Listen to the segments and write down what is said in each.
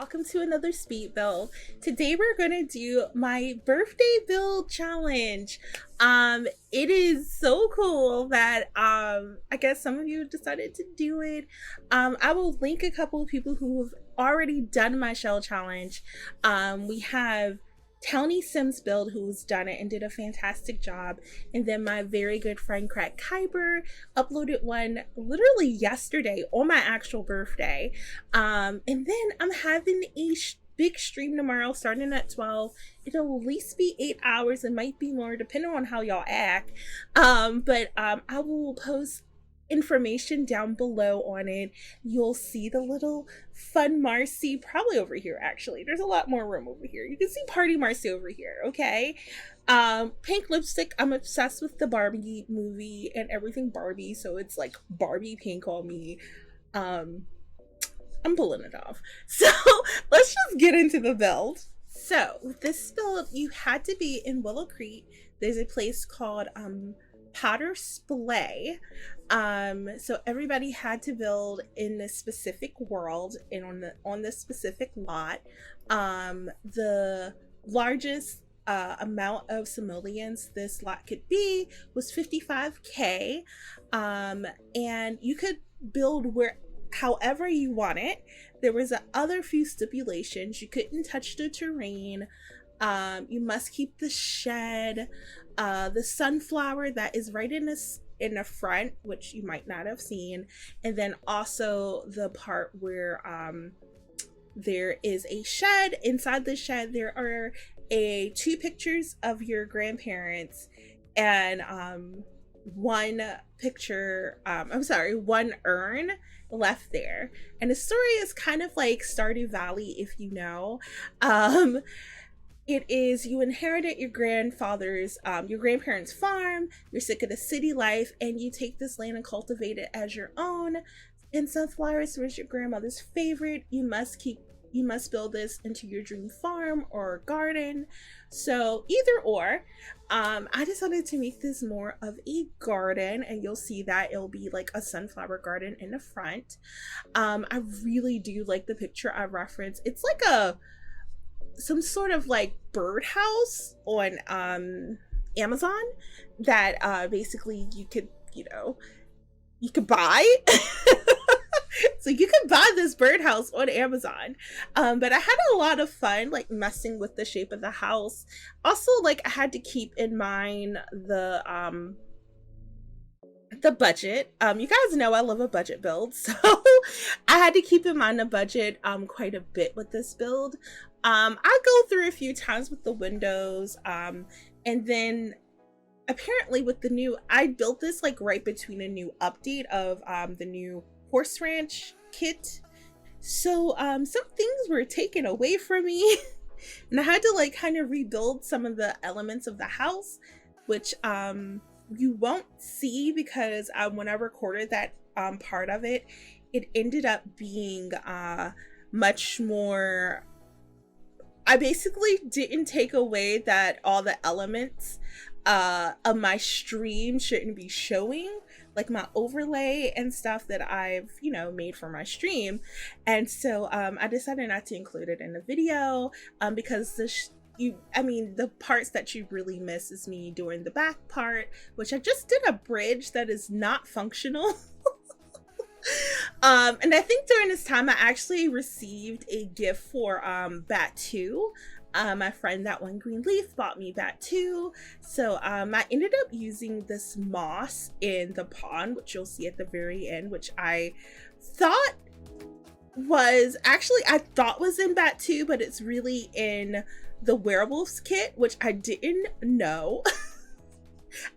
welcome to another speed build. Today we're gonna do my birthday build challenge. It is so cool that I guess some of you decided to do it. I will link a couple of people who have already done my shell challenge. We have Townie Sims Build, who's done it and did a fantastic job, and then my very good friend Craig Kyber uploaded one literally yesterday on my actual birthday. And then I'm having a big stream tomorrow starting at 12. It'll at least be 8 hours. It might be more depending on how y'all act. But I will post information down below on it. You'll see the little fun Marcy probably over here. Actually, there's a lot more room over here. You can see party Marcy over here. Okay. Pink lipstick. I'm obsessed with the Barbie movie and everything Barbie, so it's like Barbie pink on me. I'm pulling it off. So let's just get into the build. So with this build, you had to be in Willow Creek. There's a place called Powder Splay. So everybody had to build in this specific world and on this specific lot. The largest amount of simoleons this lot could be was 55k, and you could build however you want it. There was other few stipulations. You couldn't touch the terrain. You must keep the shed, the sunflower that is right in the front, which you might not have seen, and then also the part where there is a shed. Inside the shed there are two pictures of your grandparents and one urn left there. And the story is kind of like Stardew Valley, if you know. It is, you inherited your grandparents' farm, you're sick of the city life, and you take this land and cultivate it as your own. And sunflowers was your grandmother's favorite. You must build this into your dream farm or garden. So either or. I decided to make this more of a garden, and you'll see that it'll be like a sunflower garden in the front. I really do like the picture I referenced. It's like some sort of like birdhouse on Amazon that basically you could buy. So you can buy this birdhouse on Amazon. But I had a lot of fun like messing with the shape of the house. Also, like, I had to keep in mind the budget. You guys know I love a budget build, so I had to keep in mind the budget quite a bit with this build. I go through a few times with the windows, and then apparently with the new, I built this like right between a new update of the new horse ranch kit, so some things were taken away from me and I had to like kind of rebuild some of the elements of the house, which you won't see because when I recorded that part of it, it ended up being much more. I basically didn't take away that all the elements of my stream shouldn't be showing, like my overlay and stuff that I've made for my stream, and so I decided not to include it in the video because the parts that you really miss is me doing the back part, which I just did a bridge that is not functional. And I think during this time I actually received a gift for Bat 2. My friend that one green leaf bought me Bat 2, so I ended up using this moss in the pond, which you'll see at the very end, which I thought was in Bat 2, but it's really in the werewolves kit, which I didn't know.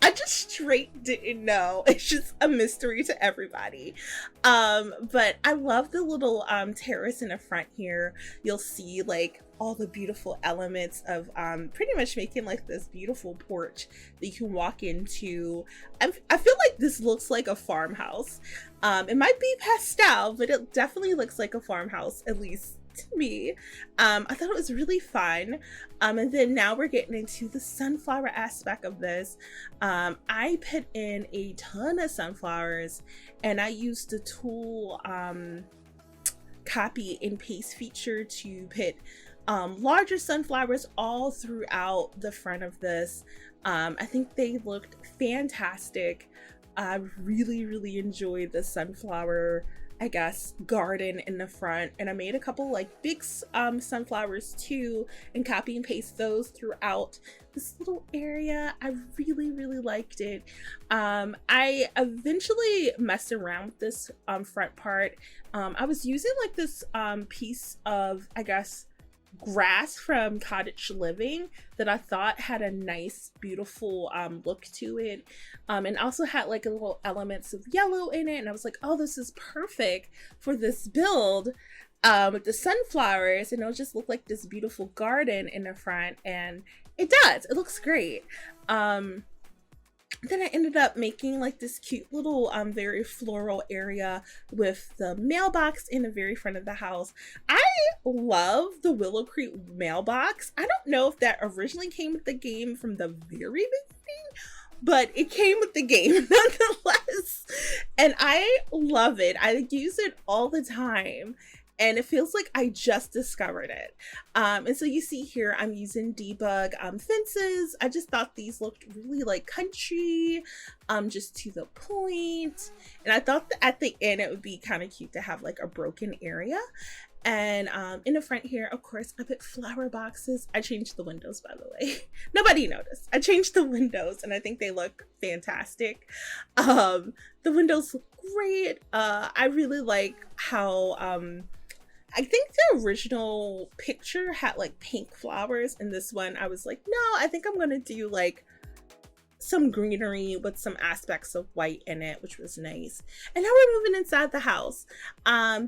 I just straight didn't know. It's just a mystery to everybody. But I love the little terrace in the front here. You'll see like all the beautiful elements of pretty much making like this beautiful porch that you can walk into. I feel like this looks like a farmhouse. It might be pastel, but it definitely looks like a farmhouse, at least to me. I thought it was really fun. And then now we're getting into the sunflower aspect of this. I put in a ton of sunflowers and I used the tool copy and paste feature to put larger sunflowers all throughout the front of this. I think they looked fantastic. I really enjoyed the sunflower, I guess, garden in the front, and I made a couple like big sunflowers too and copy and paste those throughout this little area. I really liked it. I eventually messed around with this front part. I was using like this piece of, I guess, grass from Cottage Living that I thought had a nice, beautiful look to it, and also had like a little elements of yellow in it, and I was like, oh, this is perfect for this build with the sunflowers, and it'll just look like this beautiful garden in the front, and it does. It looks great. Then I ended up making like this cute little very floral area with the mailbox in the very front of the house. I love the Willow Creek mailbox. I don't know if that originally came with the game from the very beginning, but it came with the game nonetheless, and I love it. I use it all the time, and it feels like I just discovered it. And so you see here, I'm using debug fences. I just thought these looked really like country, just to the point. And I thought that at the end, it would be kind of cute to have like a broken area. And in the front here, of course, I put flower boxes. I changed the windows, by the way. Nobody noticed. I changed the windows, and I think they look fantastic. The windows look great. I really like how I think the original picture had like pink flowers, and this one I was like, no, I think I'm gonna do like some greenery with some aspects of white in it, which was nice. And now we're moving inside the house.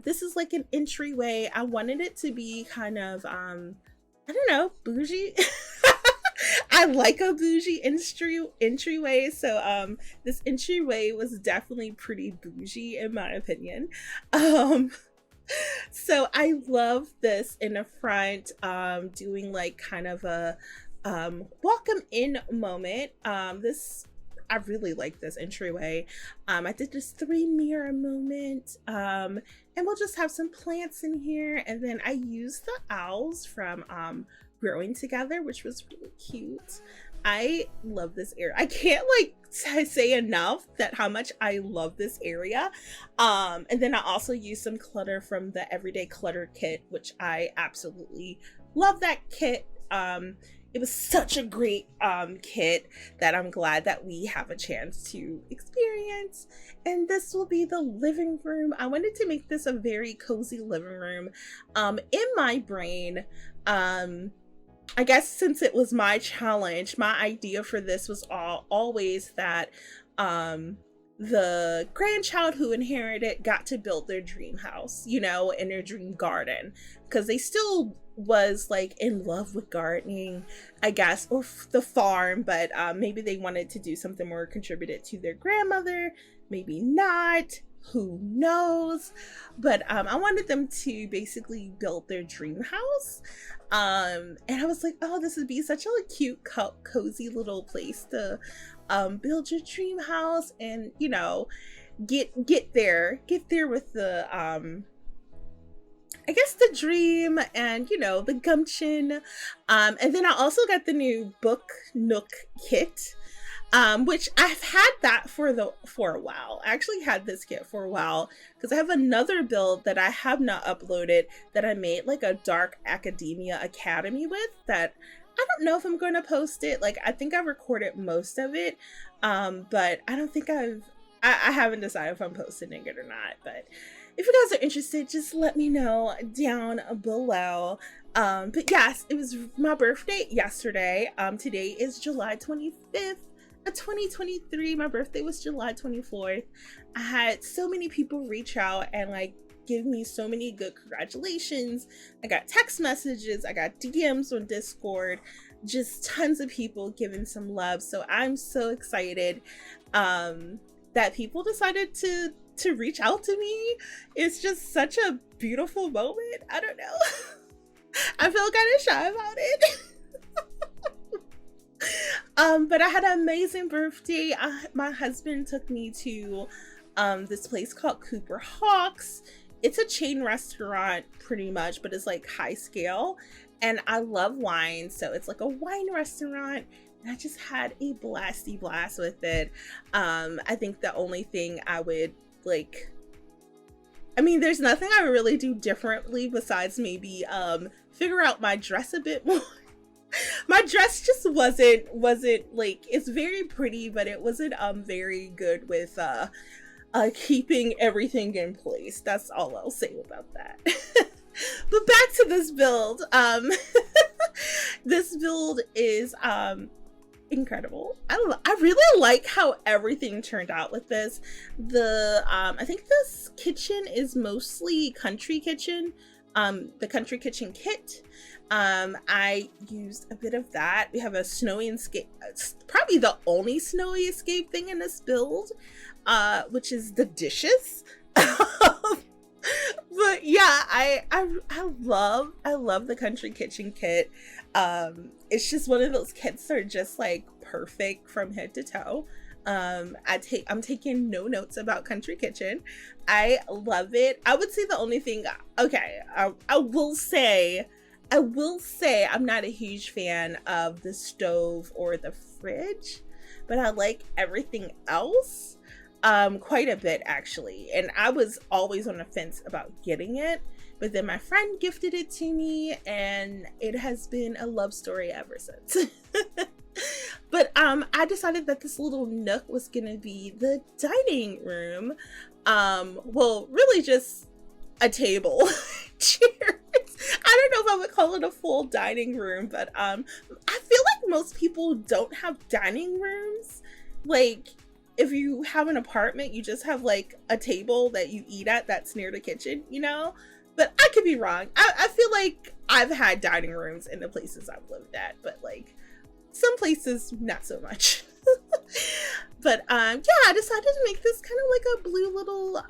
This is like an entryway. I wanted it to be kind of I don't know, bougie. I like a bougie entryway, so this entryway was definitely pretty bougie in my opinion. So I love this in the front, doing like kind of a welcome in moment. I really like this entryway. I did this 3 mirror moment, and we'll just have some plants in here, and then I used the owls from Growing Together, which was really cute. I love this area. I can't like say enough that how much I love this area. And then I also used some clutter from the Everyday Clutter kit, which I absolutely love that kit. It was such a great kit that I'm glad that we have a chance to experience. And this will be the living room. I wanted to make this a very cozy living room. In my brain, I guess since it was my challenge, my idea for this was always that the grandchild who inherited got to build their dream house, you know, in their dream garden, because they still was like in love with gardening, I guess, or the farm, but maybe they wanted to do something more contributed to their grandmother, maybe not. Who knows? But I wanted them to basically build their dream house. And I was like, oh, this would be such a cute, cozy little place to build your dream house, and you know, get there with the I guess the dream and, you know, the gumption. And then I also got the new Book Nook kit, which I've had that for a while. I actually had this kit for a while because I have another build that I have not uploaded that I made like a Dark Academia Academy with, that I don't know if I'm going to post it. Like, I think I recorded most of it, but I don't think I haven't decided if I'm posting it or not. But if you guys are interested, just let me know down below. But yes, it was my birthday yesterday. Today is July 25th. 2023. My birthday was July 24th. I had so many people reach out and like give me so many good congratulations. I got text messages, I got DMs on Discord, just tons of people giving some love. So I'm so excited that people decided to reach out to me. It's just such a beautiful moment. I don't know. I feel kind of shy about it. But I had an amazing birthday. My husband took me to this place called Cooper Hawks. it's a chain restaurant pretty much, but it's like high scale, and I love wine, so it's like a wine restaurant. And I just had a blasty blast with it. I think the only thing I would like, I mean, there's nothing I really do differently besides maybe figure out my dress a bit more. My dress just wasn't like, it's very pretty, but it wasn't very good with keeping everything in place. That's all I'll say about that. But back to this build. This build is incredible. I really like how everything turned out with this. I think this kitchen is mostly country kitchen. The country kitchen kit. I used a bit of that. We have a snowy escape, probably the only snowy escape thing in this build, which is the dishes. But yeah, I love the country kitchen kit. It's just one of those kits that are just like perfect from head to toe. I'm taking no notes about country kitchen. I love it. I would say the only thing, okay, I will say I'm not a huge fan of the stove or the fridge, but I like everything else quite a bit actually. And I was always on the fence about getting it, but then my friend gifted it to me and it has been a love story ever since. But I decided that this little nook was gonna be the dining room. Well, really just a table, chairs. I don't know if I would call it a full dining room, but I feel like most people don't have dining rooms. Like, if you have an apartment, you just have like a table that you eat at that's near the kitchen, you know? But I could be wrong. I feel like I've had dining rooms in the places I've lived at, but like some places not so much. But yeah, I decided to make this kind of like a blue little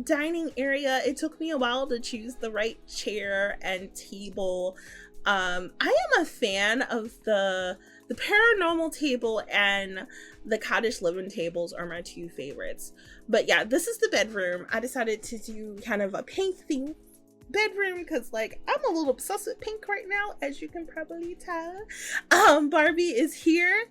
dining area. It took me a while to choose the right chair and table. I am a fan of the paranormal table, and the cottage living tables are my two favorites. But yeah, this is the bedroom. I decided to do kind of a pink theme bedroom because like I'm a little obsessed with pink right now, as you can probably tell. Barbie is here.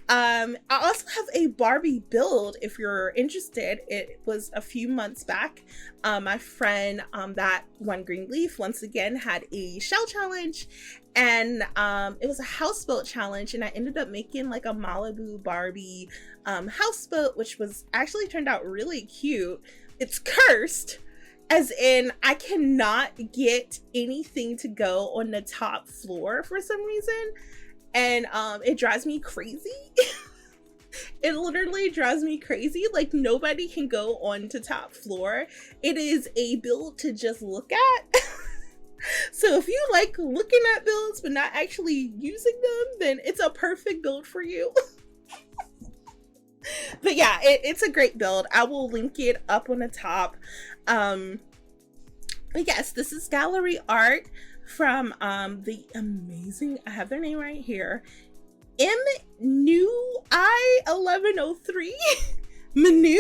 I also have a Barbie build if you're interested. It was a few months back. My friend that one green leaf once again had a shell challenge, and it was a houseboat challenge, and I ended up making like a Malibu Barbie houseboat, which was actually turned out really cute. It's cursed, as in I cannot get anything to go on the top floor for some reason, and it drives me crazy. It literally drives me crazy. Like, nobody can go on to top floor. It is a build to just look at. So if you like looking at builds but not actually using them, then it's a perfect build for you. But yeah, it's a great build. I will link it up on the top. But yes, this is gallery art from the amazing, I have their name right here, I1103 Meadow.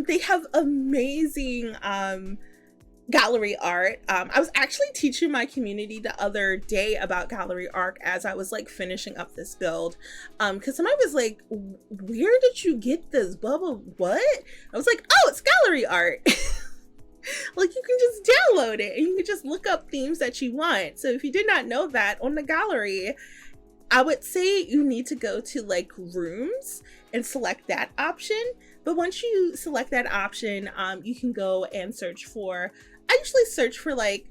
They have amazing gallery art. I was actually teaching my community the other day about gallery art as I was like finishing up this build, because somebody was like, where did you get this, blah blah, what? I was like, oh, it's gallery art. Like, you can just download it and you can just look up themes that you want. So if you did not know that, on the gallery, I would say you need to go to like rooms and select that option. But once you select that option, you can go and search for, I usually search for like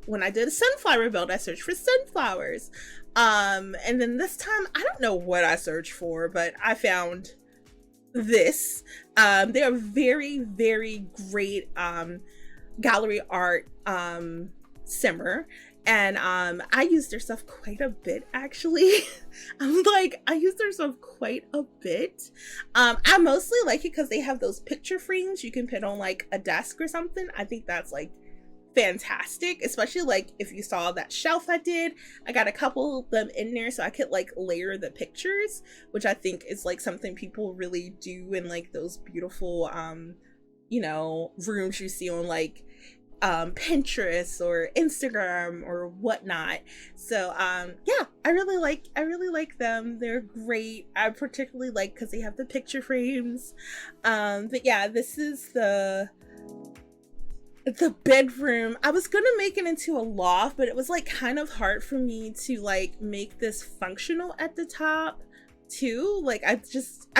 when I did a sunflower build, I searched for sunflowers. And then this time, I don't know what I searched for, but I found this. They are very, very great gallery art simmer. And I use their stuff quite a bit, actually. I use their stuff quite a bit. I mostly like it because they have those picture frames you can put on like a desk or something. I think that's like fantastic, especially like if you saw that shelf I did. I got a couple of them in there so I could like layer the pictures, which I think is like something people really do in like those beautiful you know, rooms you see on like Pinterest or Instagram or whatnot. So yeah, I really like them. They're great. I particularly like because they have the picture frames. But yeah, this is the bedroom. I was gonna make it into a loft, but it was like kind of hard for me to like make this functional at the top too. Like I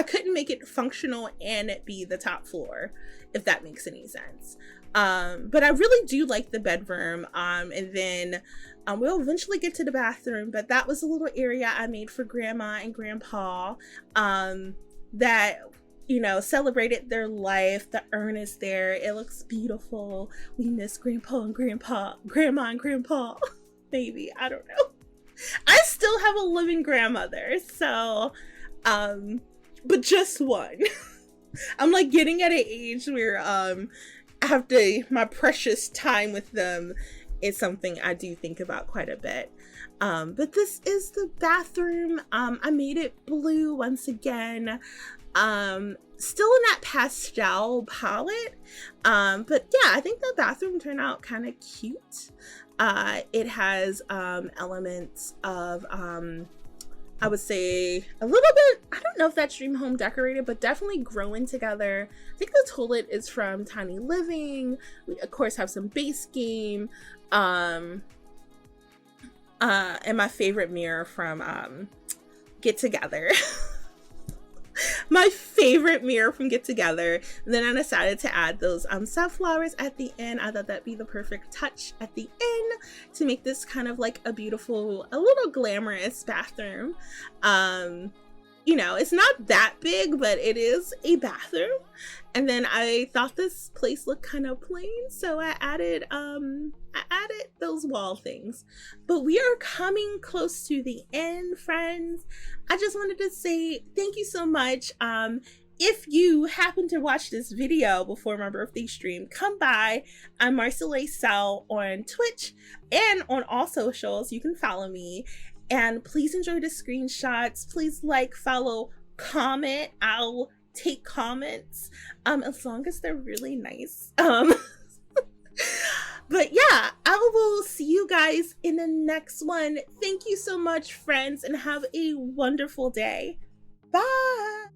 couldn't make it functional and it be the top floor, if that makes any sense. But I really do like the bedroom. And then we'll eventually get to the bathroom, but that was a little area I made for grandma and grandpa that, you know, celebrated their life. The urn is there. It looks beautiful. We miss grandma and grandpa. Maybe, I don't know. I still have a living grandmother, so but just one. I'm like getting at an age where my precious time with them is something I do think about quite a bit. But this is the bathroom. I made it blue once again. Still in that pastel palette. But yeah, I think the bathroom turned out kind of cute. It has elements of I would say a little bit, I don't know if that's Dream Home Decorated, but definitely Growing Together. I think the toilet is from Tiny Living. We of course have some base game, and my favorite mirror from Get Together. My favorite mirror from Get Together. And then I decided to add those sunflowers at the end. I thought that'd be the perfect touch at the end to make this kind of like a little glamorous bathroom. You know, it's not that big, but it is a bathroom. And then I thought this place looked kind of plain, so I added those wall things. But we are coming close to the end, friends. I just wanted to say thank you so much. If you happen to watch this video before my birthday stream, come by. I'm Marcylaycelle on Twitch and on all socials. You can follow me. And please enjoy the screenshots. Please like, follow, comment. I'll take comments as long as they're really nice. But yeah, I will see you guys in the next one. Thank you so much, friends, and have a wonderful day. Bye.